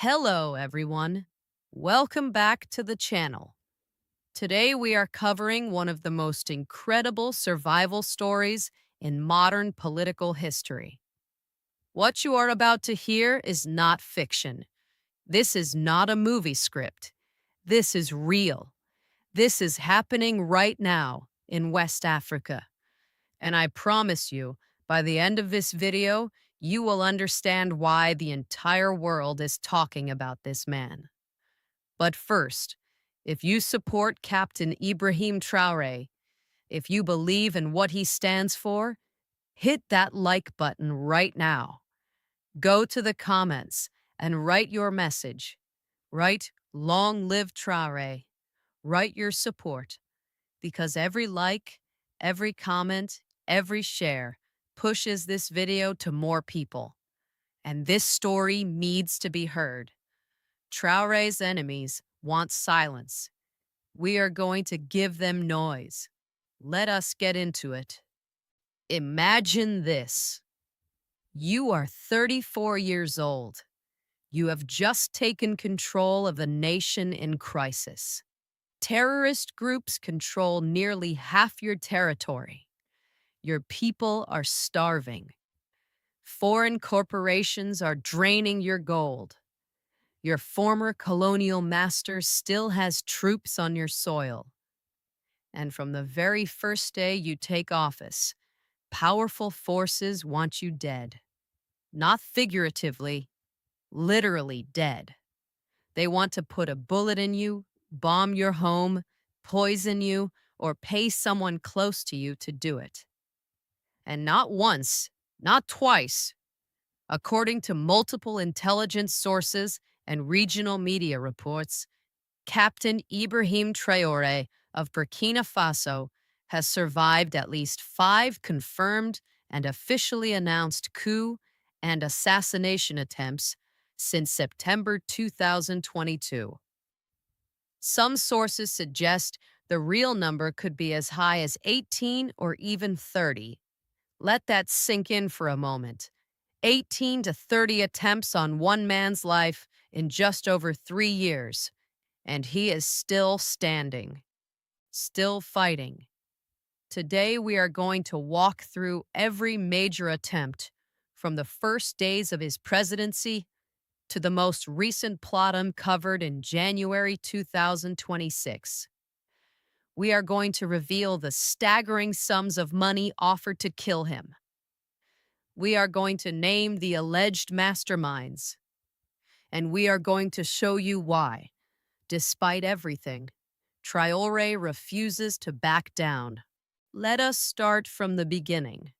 Hello, everyone. Welcome back to the channel. Today, we are covering one of the most incredible survival stories in modern political history. What you are about to hear is not fiction. This is not a movie script. This is real. This is happening right now in West Africa. And I promise you, by the end of this video, you will understand why the entire world is talking about this man. But first, if you support Captain Ibrahim Traoré, if you believe in what he stands for, hit that like button right now. Go to the comments and write your message. Write, "Long live Traoré." Write your support, because every like, every comment, every share pushes this video to more people. And this story needs to be heard. Traoré's enemies want silence. We are going to give them noise. Let us get into it. Imagine this. You are 34 years old. You have just taken control of a nation in crisis. Terrorist groups control nearly half your territory. Your people are starving. Foreign corporations are draining your gold. Your former colonial master still has troops on your soil. And from the very first day you take office, powerful forces want you dead. Not figuratively, literally dead. They want to put a bullet in you, bomb your home, poison you, or pay someone close to you to do it. And not once, not twice. According to multiple intelligence sources and regional media reports, Captain Ibrahim Traoré of Burkina Faso has survived at least 5 confirmed and officially announced coup and assassination attempts since September 2022. Some sources suggest the real number could be as high as 18 or even 30. Let that sink in for a moment. 18 to 30 attempts on one man's life in just over 3 years. And he is still standing, still fighting. Today, we are going to walk through every major attempt, from the first days of his presidency to the most recent plot uncovered in January 2026. We are going to reveal the staggering sums of money offered to kill him. We are going to name the alleged masterminds. And we are going to show you why, despite everything, Traoré refuses to back down. Let us start from the beginning.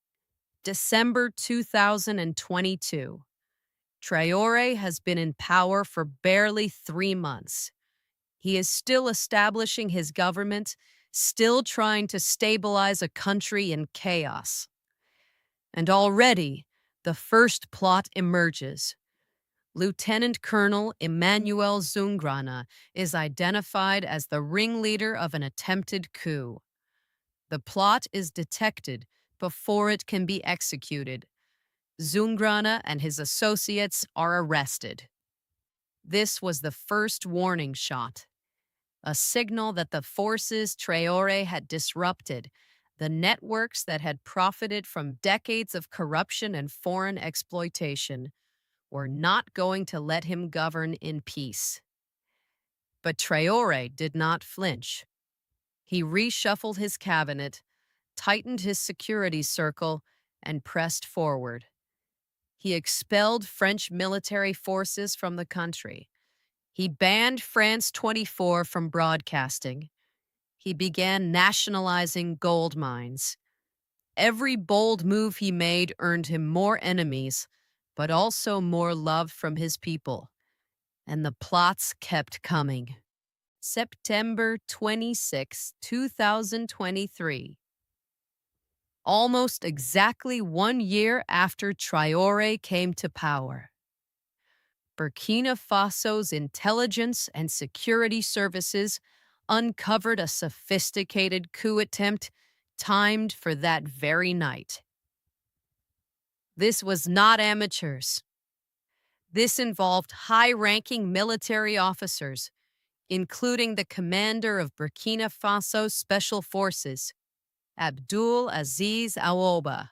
December 2022. Traoré has been in power for barely 3 months. He is still establishing his government, still trying to stabilize a country in chaos. And already, the first plot emerges. Lieutenant Colonel Emmanuel Zungrana is identified as the ringleader of an attempted coup. The plot is detected before it can be executed. Zungrana and his associates are arrested. This was the first warning shot, a signal that the forces Traoré had disrupted, the networks that had profited from decades of corruption and foreign exploitation, were not going to let him govern in peace. But Traoré did not flinch. He reshuffled his cabinet, tightened his security circle, and pressed forward. He expelled French military forces from the country. He banned France 24 from broadcasting. He began nationalizing gold mines. Every bold move he made earned him more enemies, but also more love from his people. And the plots kept coming. September 26, 2023. Almost exactly 1 year after Traoré came to power, Burkina Faso's intelligence and security services uncovered a sophisticated coup attempt timed for that very night. This was not amateurs. This involved high-ranking military officers, including the commander of Burkina Faso Special Forces, Abdul Aziz Aouba,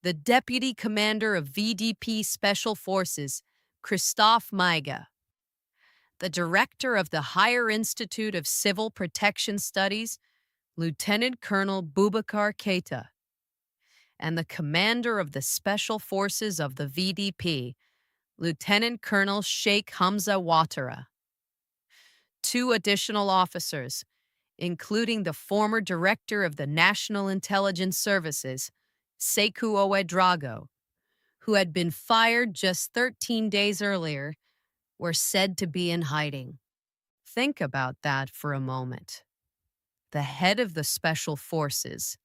the deputy commander of VDP Special Forces, Christophe Maiga, the director of the Higher Institute of Civil Protection Studies, Lieutenant Colonel Boubacar Keita, and the commander of the Special Forces of the VDP, Lieutenant Colonel Sheikh Hamza Ouattara. Two additional officers, including the former director of the National Intelligence Services, Sekou Ouedraogo, who had been fired just 13 days earlier, were said to be in hiding. Think about that for a moment. The head of the Special Forces,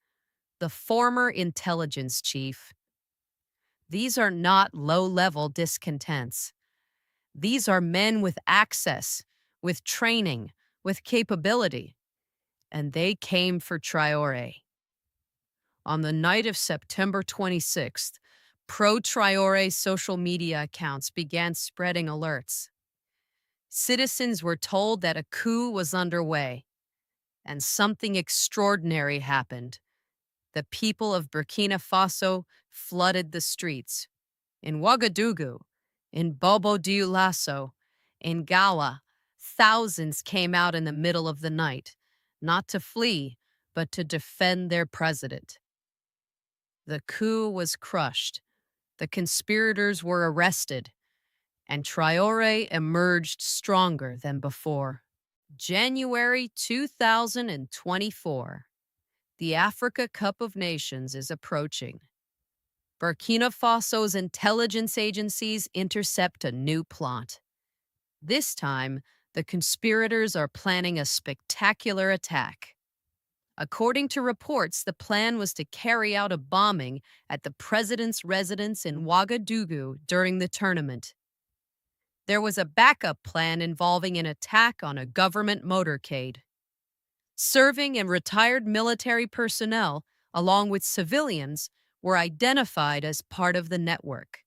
the former intelligence chief. These are not low-level discontents. These are men with access, with training, with capability. And they came for Traoré. On the night of September 26th, pro-Traoré social media accounts began spreading alerts. Citizens were told that a coup was underway, and something extraordinary happened. The people of Burkina Faso flooded the streets. In Ouagadougou, in Bobo Dioulasso, in Gawa, thousands came out in the middle of the night, not to flee, but to defend their president. The coup was crushed. The conspirators were arrested, and Traoré emerged stronger than before. January 2024. The Africa Cup of Nations is approaching. Burkina Faso's intelligence agencies intercept a new plot. This time, the conspirators are planning a spectacular attack. According to reports, the plan was to carry out a bombing at the president's residence in Ouagadougou during the tournament. There was a backup plan involving an attack on a government motorcade. Serving and retired military personnel, along with civilians, were identified as part of the network.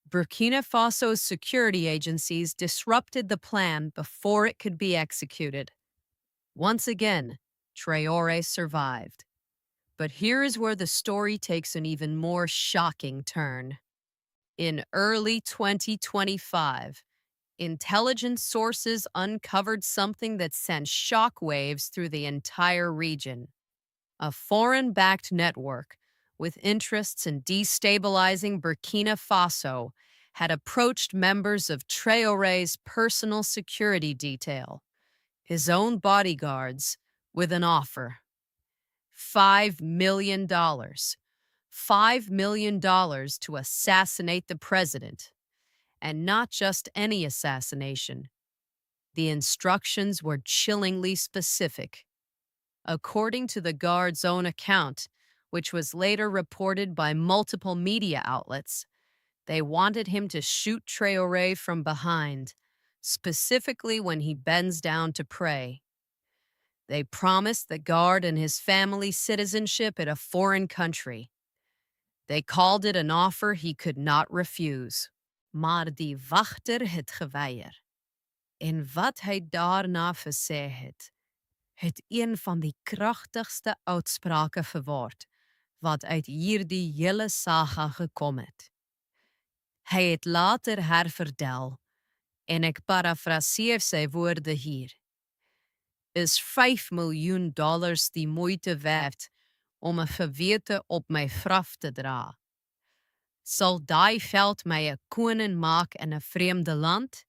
Burkina Faso's security agencies disrupted the plan before it could be executed. Once again, Traoré survived. But here is where the story takes an even more shocking turn. In early 2025, intelligence sources uncovered something that sent shockwaves through the entire region. A foreign-backed network with interests in destabilizing Burkina Faso had approached members of Traoré's personal security detail, his own bodyguards, with an offer. $5 million. $5 million to assassinate the president. And not just any assassination. The instructions were chillingly specific. According to the guard's own account, which was later reported by multiple media outlets, they wanted him to shoot Traoré from behind, specifically when he bends down to pray. They promised the guard and his family citizenship in a foreign country. They called it an offer he could not refuse. Maar die wachter het geweier. En wat hy daarna gesê het een van die kragtigste uitsprake geword wat uit hierdie hele saga gekom het. Hy het later herverdel, en ek parafraseer sy woorde hier. Is $5 miljoen die moeite werd om 'n gewete op my graf te dra? Sal daai veld my 'n koning maak in 'n vreemde land?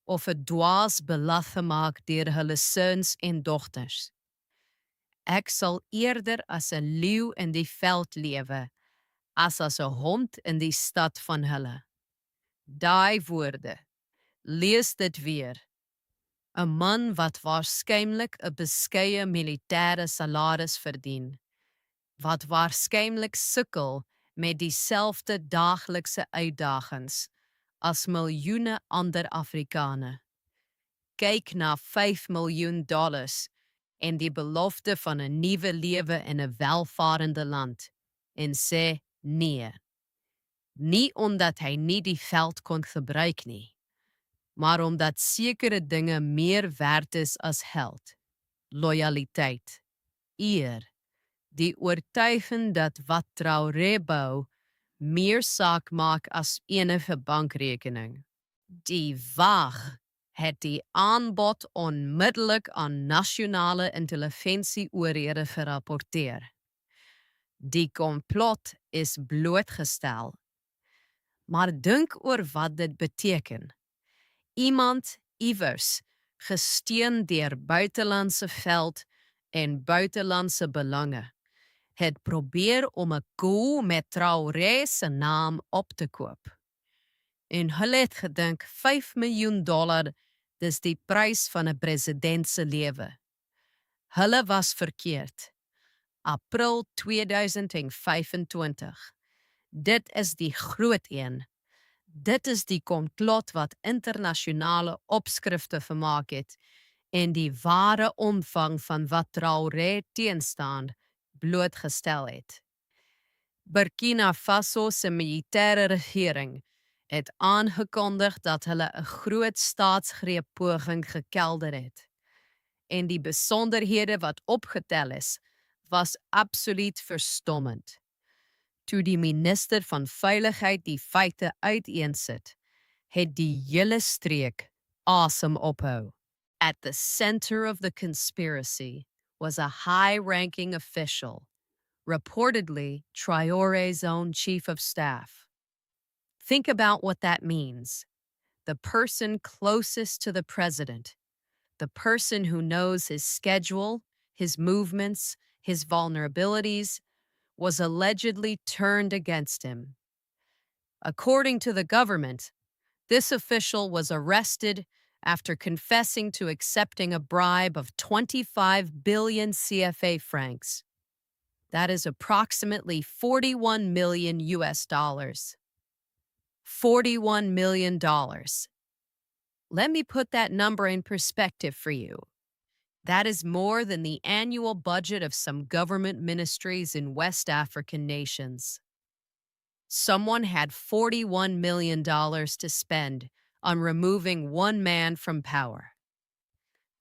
Of 'n dwaas belag gemaak deur hulle seuns en dogters? Ek sal eerder as 'n leeu in die veld lewe, as 'n hond in die stad van hulle. Daai woorde, lees dit weer. 'n man wat waarskynlik 'n beskeie militêre salaris verdien, wat waarskynlik sukkel met dieselfde daaglikse uitdagings as miljoene ander Afrikane. Kyk na $5 miljoen en die belofte van 'n nuwe lewe in 'n welvarende land en sê nee. Nie omdat hy nie die veld kon gebruik nie, maar omdat sekere dinge meer werd is as geld. Loyaliteit, eer, die oortuiging dat wat Traoré bou meer saak maak as enige bankrekening. Die waag het die aanbod onmiddellik aan nasionale intelligentieoorhede gerapporteer. Die komplot is blootgestel. Maar dink oor wat dit beteken. Iemand iewers, gesteun deur buitelandse veld en buitelandse belange, het probeer om 'n coup met Traoré se naam op te koop. En hulle het gedink $5 miljoen, dis die prys van 'n president se lewe. Hulle was verkeerd. April 2025. Dit is die groot een. Dit is die komplot wat internasionale opskrifte vermaak het en die ware omvang van wat Traoré teenstaan blootgestel het. Burkina Faso se militêre regering het aangekondig dat hulle 'n groot staatsgreeppoging gekelder het. En die besonderhede wat opgetel is, was absoluut verstommend. Toe die minister van Veiligheid die feite uiteensit, het die hele streek asem ophou. At the center of the conspiracy was a high-ranking official, reportedly Traoré's own chief of staff. Think about what that means. The person closest to the president, the person who knows his schedule, his movements, his vulnerabilities, was allegedly turned against him. According to the government, this official was arrested after confessing to accepting a bribe of 25 billion CFA francs. That is approximately 41 million US dollars. $41 million. Let me put that number in perspective for you. That is more than the annual budget of some government ministries in West African nations. Someone had $41 million to spend on removing one man from power.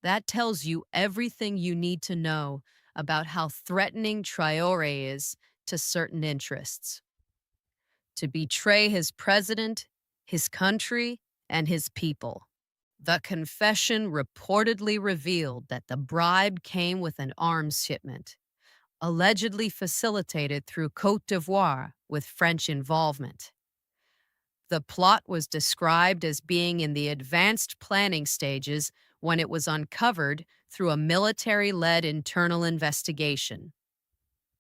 That tells you everything you need to know about how threatening Traoré is to certain interests. To betray his president, his country, and his people. The confession reportedly revealed that the bribe came with an arms shipment, allegedly facilitated through Côte d'Ivoire with French involvement. The plot was described as being in the advanced planning stages when it was uncovered through a military-led internal investigation.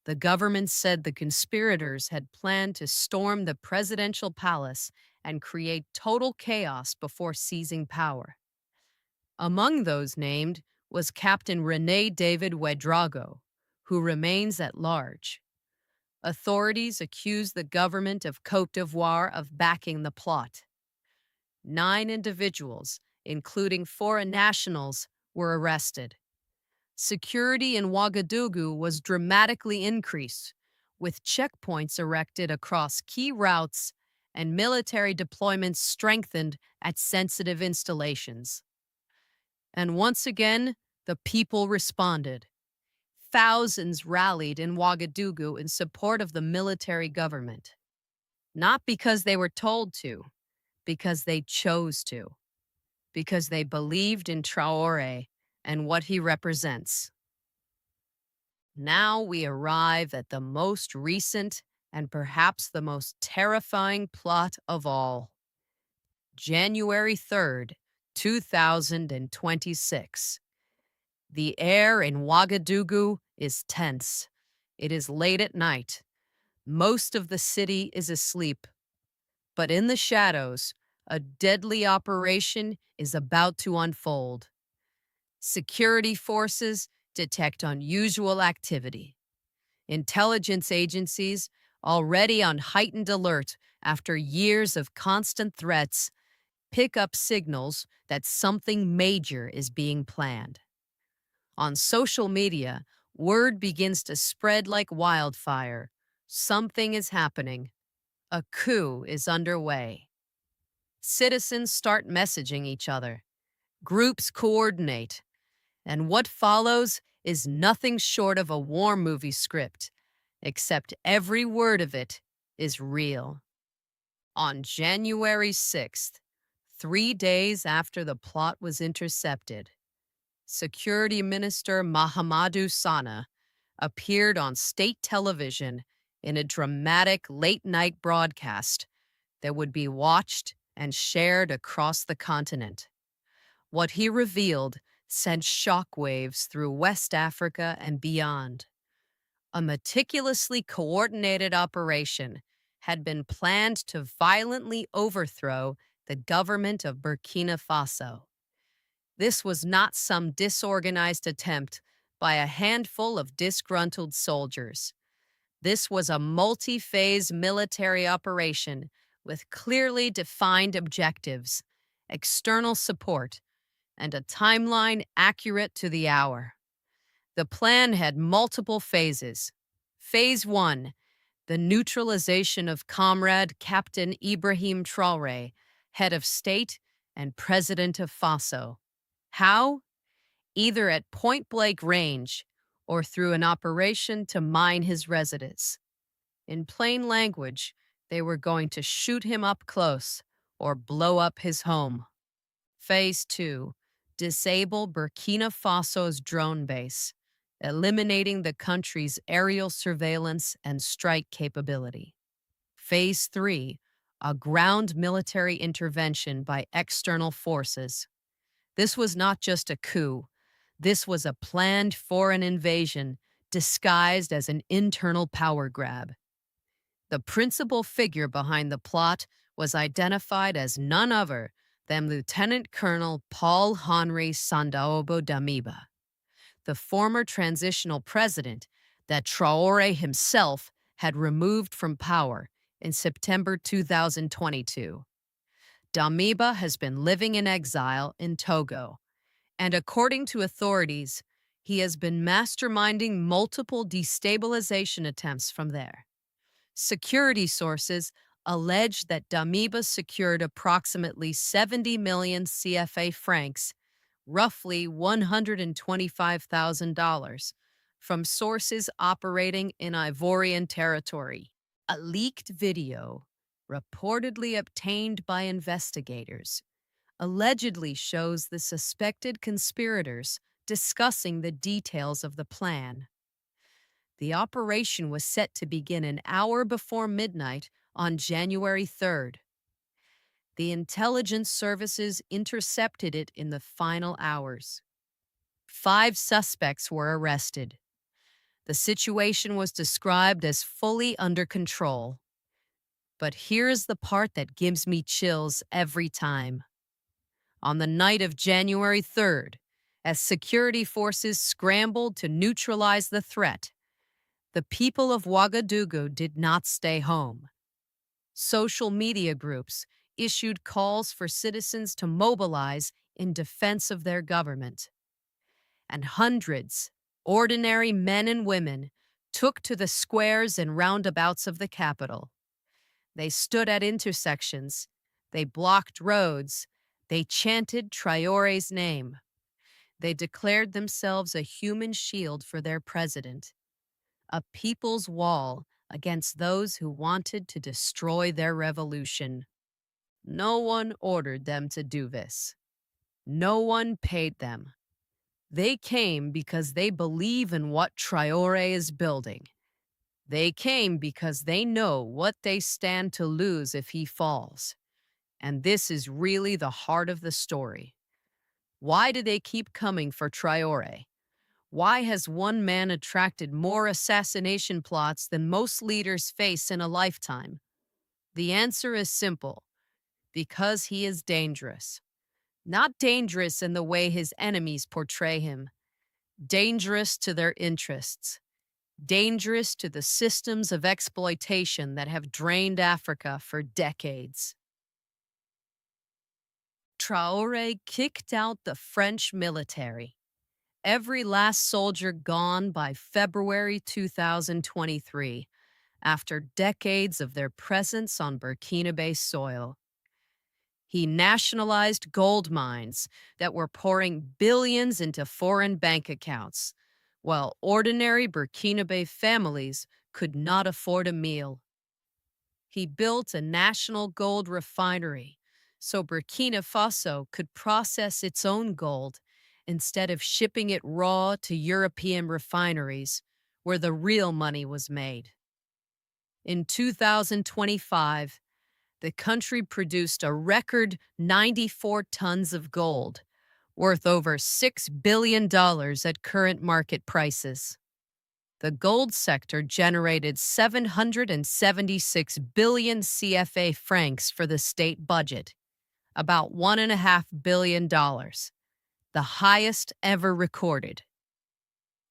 The government said the conspirators had planned to storm the presidential palace and create total chaos before seizing power. Among those named was Captain René David Ouedraogo, who remains at large. Authorities accuse the government of Côte d'Ivoire of backing the plot. 9 individuals, including foreign nationals, were arrested. Security in Ouagadougou was dramatically increased, with checkpoints erected across key routes and military deployments strengthened at sensitive installations. And once again, the people responded. Thousands rallied in Ouagadougou in support of the military government. Not because they were told to, because they chose to. Because they believed in Traoré and what he represents. Now we arrive at the most recent and perhaps the most terrifying plot of all. January 3rd, 2026. The air in Ouagadougou is tense. It is late at night. Most of the city is asleep. But in the shadows, a deadly operation is about to unfold. Security forces detect unusual activity. Intelligence agencies, already on heightened alert after years of constant threats, pick up signals that something major is being planned. On social media, word begins to spread like wildfire. Something is happening. A coup is underway. Citizens start messaging each other. Groups coordinate. And what follows is nothing short of a war movie script, except every word of it is real. On January 6th, 3 days after the plot was intercepted, Security Minister Mahamadou Sana appeared on state television in a dramatic late-night broadcast that would be watched and shared across the continent. What he revealed sent shockwaves through West Africa and beyond. A meticulously coordinated operation had been planned to violently overthrow the government of Burkina Faso. This was not some disorganized attempt by a handful of disgruntled soldiers. This was a multi-phase military operation with clearly defined objectives, external support, and a timeline accurate to the hour. The plan had multiple phases. Phase 1, the neutralization of Comrade Captain Ibrahim Traoré, head of state and president of Faso. How? Either at point-blank range or through an operation to mine his residence. In plain language, they were going to shoot him up close or blow up his home. Phase 2, disable Burkina Faso's drone base, eliminating the country's aerial surveillance and strike capability. Phase 3, a ground military intervention by external forces. This was not just a coup. This was a planned foreign invasion disguised as an internal power grab. The principal figure behind the plot was identified as none other than Lieutenant Colonel Paul-Henri Sandaogo Damiba, the former transitional president that Traoré himself had removed from power in September 2022. Damiba has been living in exile in Togo, and according to authorities, he has been masterminding multiple destabilization attempts from there. Security sources allege that Damiba secured approximately 70 million CFA francs, roughly $125,000, from sources operating in Ivorian territory. A leaked video, reportedly obtained by investigators, allegedly shows the suspected conspirators discussing the details of the plan. The operation was set to begin an hour before midnight on January 3rd. The intelligence services intercepted it in the final hours. 5 suspects were arrested. The situation was described as fully under control. But here's the part that gives me chills every time. On the night of January 3rd, as security forces scrambled to neutralize the threat, the people of Ouagadougou did not stay home. Social media groups issued calls for citizens to mobilize in defense of their government. And hundreds, ordinary men and women, took to the squares and roundabouts of the capital. They stood at intersections. They blocked roads. They chanted Traoré's name. They declared themselves a human shield for their president, a people's wall against those who wanted to destroy their revolution. No one ordered them to do this. No one paid them. They came because they believe in what Traoré is building. They came because they know what they stand to lose if he falls. And this is really the heart of the story. Why do they keep coming for Traoré? Why has one man attracted more assassination plots than most leaders face in a lifetime? The answer is simple: because he is dangerous. Not dangerous in the way his enemies portray him. Dangerous to their interests. Dangerous to the systems of exploitation that have drained Africa for decades. Traoré kicked out the French military. Every last soldier gone by February 2023, after decades of their presence on Burkinabe soil. He nationalized gold mines that were pouring billions into foreign bank accounts, while ordinary Burkinabe families could not afford a meal. He built a national gold refinery so Burkina Faso could process its own gold instead of shipping it raw to European refineries where the real money was made. In 2025, the country produced a record 94 tons of gold, worth over $6 billion at current market prices. The gold sector generated 776 billion CFA francs for the state budget, about $1.5 billion, the highest ever recorded.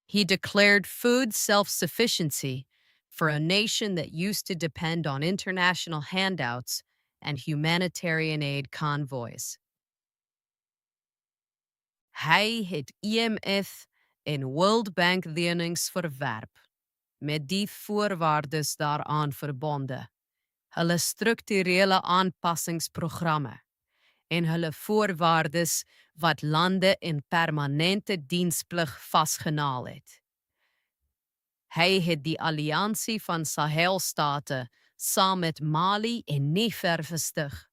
He declared food self-sufficiency for a nation that used to depend on international handouts and humanitarian aid convoys. Hij het IMF en World Bank lenings verwerp, met die voorwaardes daaraan verbonden, hulle strukturele aanpassingsprogramme en hulle voorwaardes wat lande in permanente diensplig vasgenaal het. Hy het die alliansie van Sahel-state saam met Mali en Niger vestig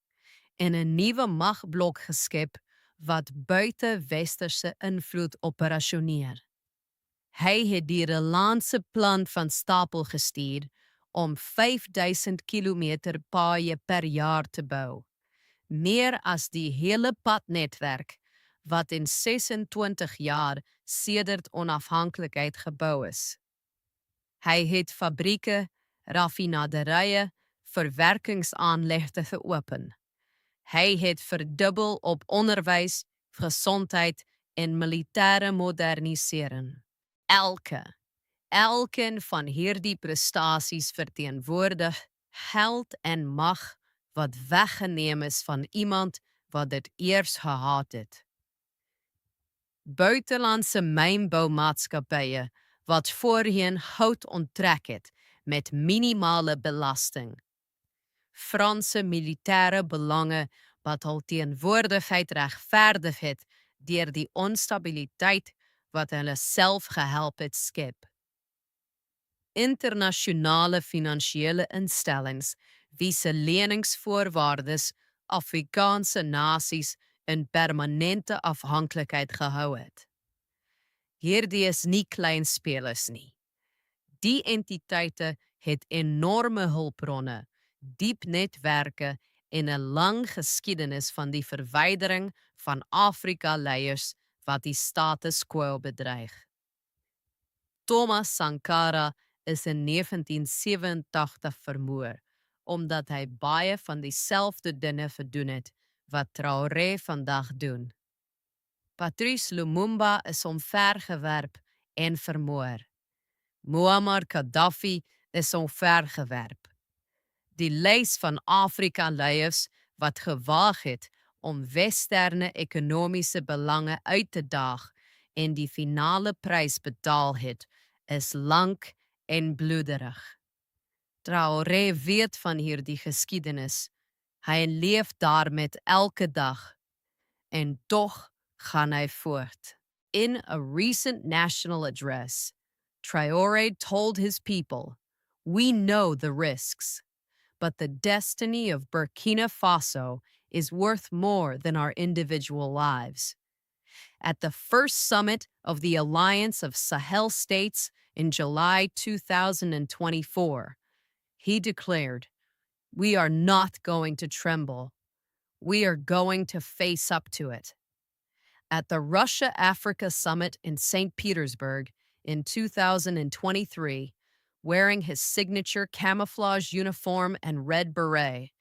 en 'n nuwe magblok geskep wat buite westerse invloed operasioneer. Hy het die Relaanse plan van stapel gestuur om 5000 kilometer paaie per jaar te bou, meer as die hele padnetwerk wat in 26 jaar sedert onafhanklikheid gebou is. Hy het fabrieke, raffinaderye, verwerkingsaanlegte geopen. Hy het verdubbel op onderwys, gesondheid en militêre modernisering. Elkeen van hierdie prestasies verteenwoordig geld en mag wat weggeneem is van iemand wat dit eers gehaat het. Buitelandse mynboumaatskappye wat voorheen hout onttrek het met minimale belasting. Franse militêre belange wat hul teenwoordigheid regverdig het deur die onstabiliteit wat hulle self gehelp het skep. Internasionale finansiële instellings wie se leningsvoorwaardes Afrikaanse nasies in permanente afhanklikheid gehou het. Hierdie is nie klein spelers nie. Die entiteite het enorme hulpbronne, diep netwerke en 'n lang geskiedenis van die verwydering van Afrika-leiers wat die status quo bedreig. Thomas Sankara is in 1987 vermoor, omdat hy baie van dieselfde dinge gedoen het wat Traoré vandag doen. Patrice Lumumba is omvergewerp en vermoor. Muammar Gaddafi is omvergewerp. Die lys van Afrika-leiers wat gewaag het om westerne ekonomiese belange uit te daag en die finale prys betaal het, is lank en bloederig. Traoré weet van hierdie geskiedenis. Hy leef daarmee elke dag. En tog gaan hy voort. In a recent national address, Traoré told his people, "We know the risks, but the destiny of Burkina Faso is worth more than our individual lives." At the first summit of the Alliance of Sahel States in July 2024, he declared, "We are not going to tremble. We are going to face up to it." At the Russia-Africa Summit in St. Petersburg in 2023, wearing his signature camouflage uniform and red beret,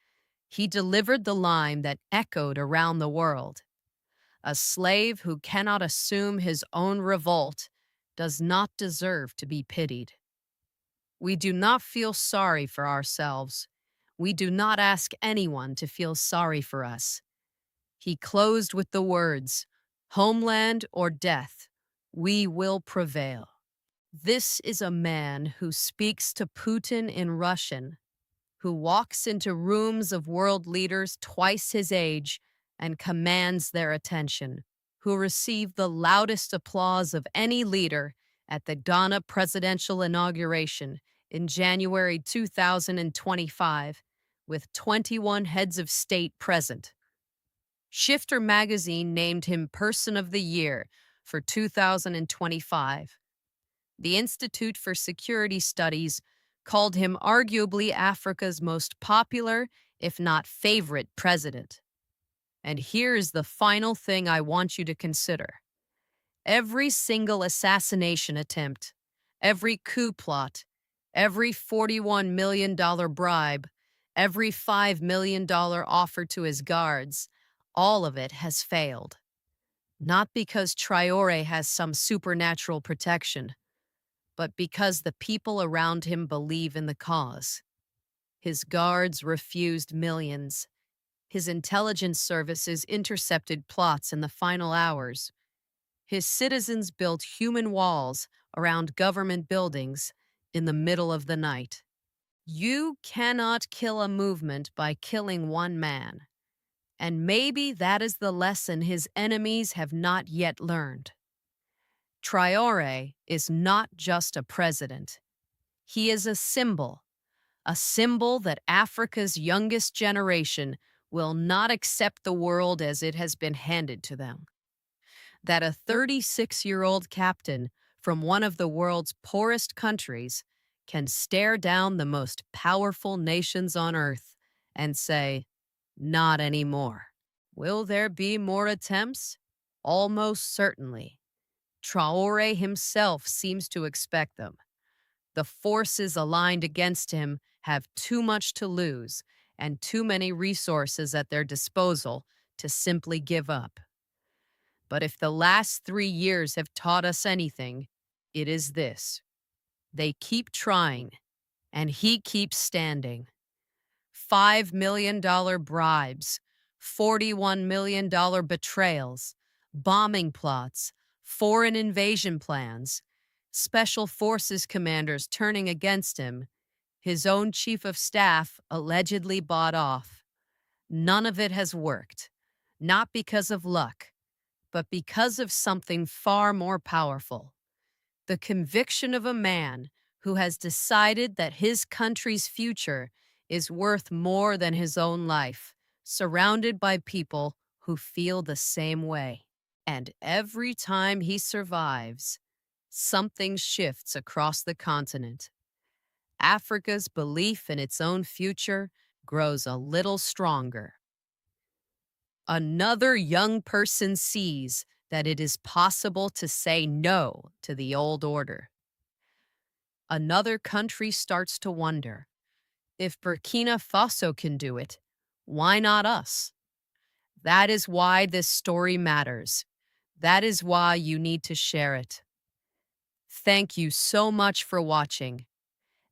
he delivered the line that echoed around the world. A slave who cannot assume his own revolt does not deserve to be pitied. We do not feel sorry for ourselves. We do not ask anyone to feel sorry for us. He closed with the words, "Homeland or death, we will prevail." This is a man who speaks to Putin in Russian, who walks into rooms of world leaders twice his age and commands their attention, who received the loudest applause of any leader at the Ghana presidential inauguration in January 2025, with 21 heads of state present. Shifter magazine named him Person of the Year for 2025. The Institute for Security Studies called him arguably Africa's most popular, if not favorite, president. And here's the final thing I want you to consider. Every single assassination attempt, every coup plot, every $41 million bribe, every $5 million offer to his guards, all of it has failed. Not because Traoré has some supernatural protection, but because the people around him believe in the cause. His guards refused millions. His intelligence services intercepted plots in the final hours. His citizens built human walls around government buildings in the middle of the night. You cannot kill a movement by killing one man. And maybe that is the lesson his enemies have not yet learned. Traoré is not just a president. He is a symbol that Africa's youngest generation will not accept the world as it has been handed to them. That a 36-year-old captain from one of the world's poorest countries can stare down the most powerful nations on earth and say, "Not anymore." Will there be more attempts? Almost certainly. Traoré himself seems to expect them. The forces aligned against him have too much to lose and too many resources at their disposal to simply give up. But if the last 3 years have taught us anything, it is this. They keep trying, and he keeps standing. $5 million bribes, $41 million betrayals, bombing plots, foreign invasion plans, special forces commanders turning against him, his own chief of staff allegedly bought off. None of it has worked, not because of luck, but because of something far more powerful. The conviction of a man who has decided that his country's future is worth more than his own life, surrounded by people who feel the same way. And every time he survives, something shifts across the continent. Africa's belief in its own future grows a little stronger. Another young person sees that it is possible to say no to the old order. Another country starts to wonder, if Burkina Faso can do it, why not us? That is why this story matters. That is why you need to share it. Thank you so much for watching.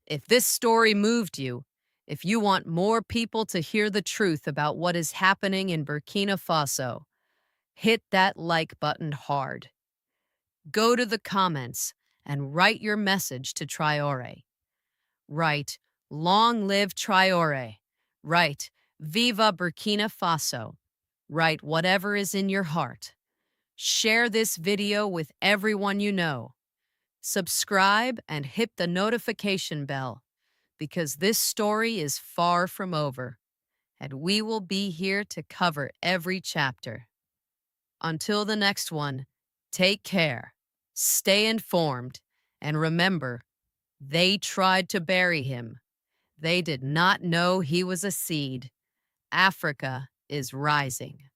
If this story moved you, if you want more people to hear the truth about what is happening in Burkina Faso, hit that like button hard. Go to the comments and write your message to Traoré. Write, "Long live Traoré." Write, "Viva Burkina Faso." Write whatever is in your heart. Share this video with everyone you know. Subscribe and hit the notification bell, because this story is far from over, and we will be here to cover every chapter. Until the next one, take care, stay informed, and remember, they tried to bury him. They did not know he was a seed. Africa is rising.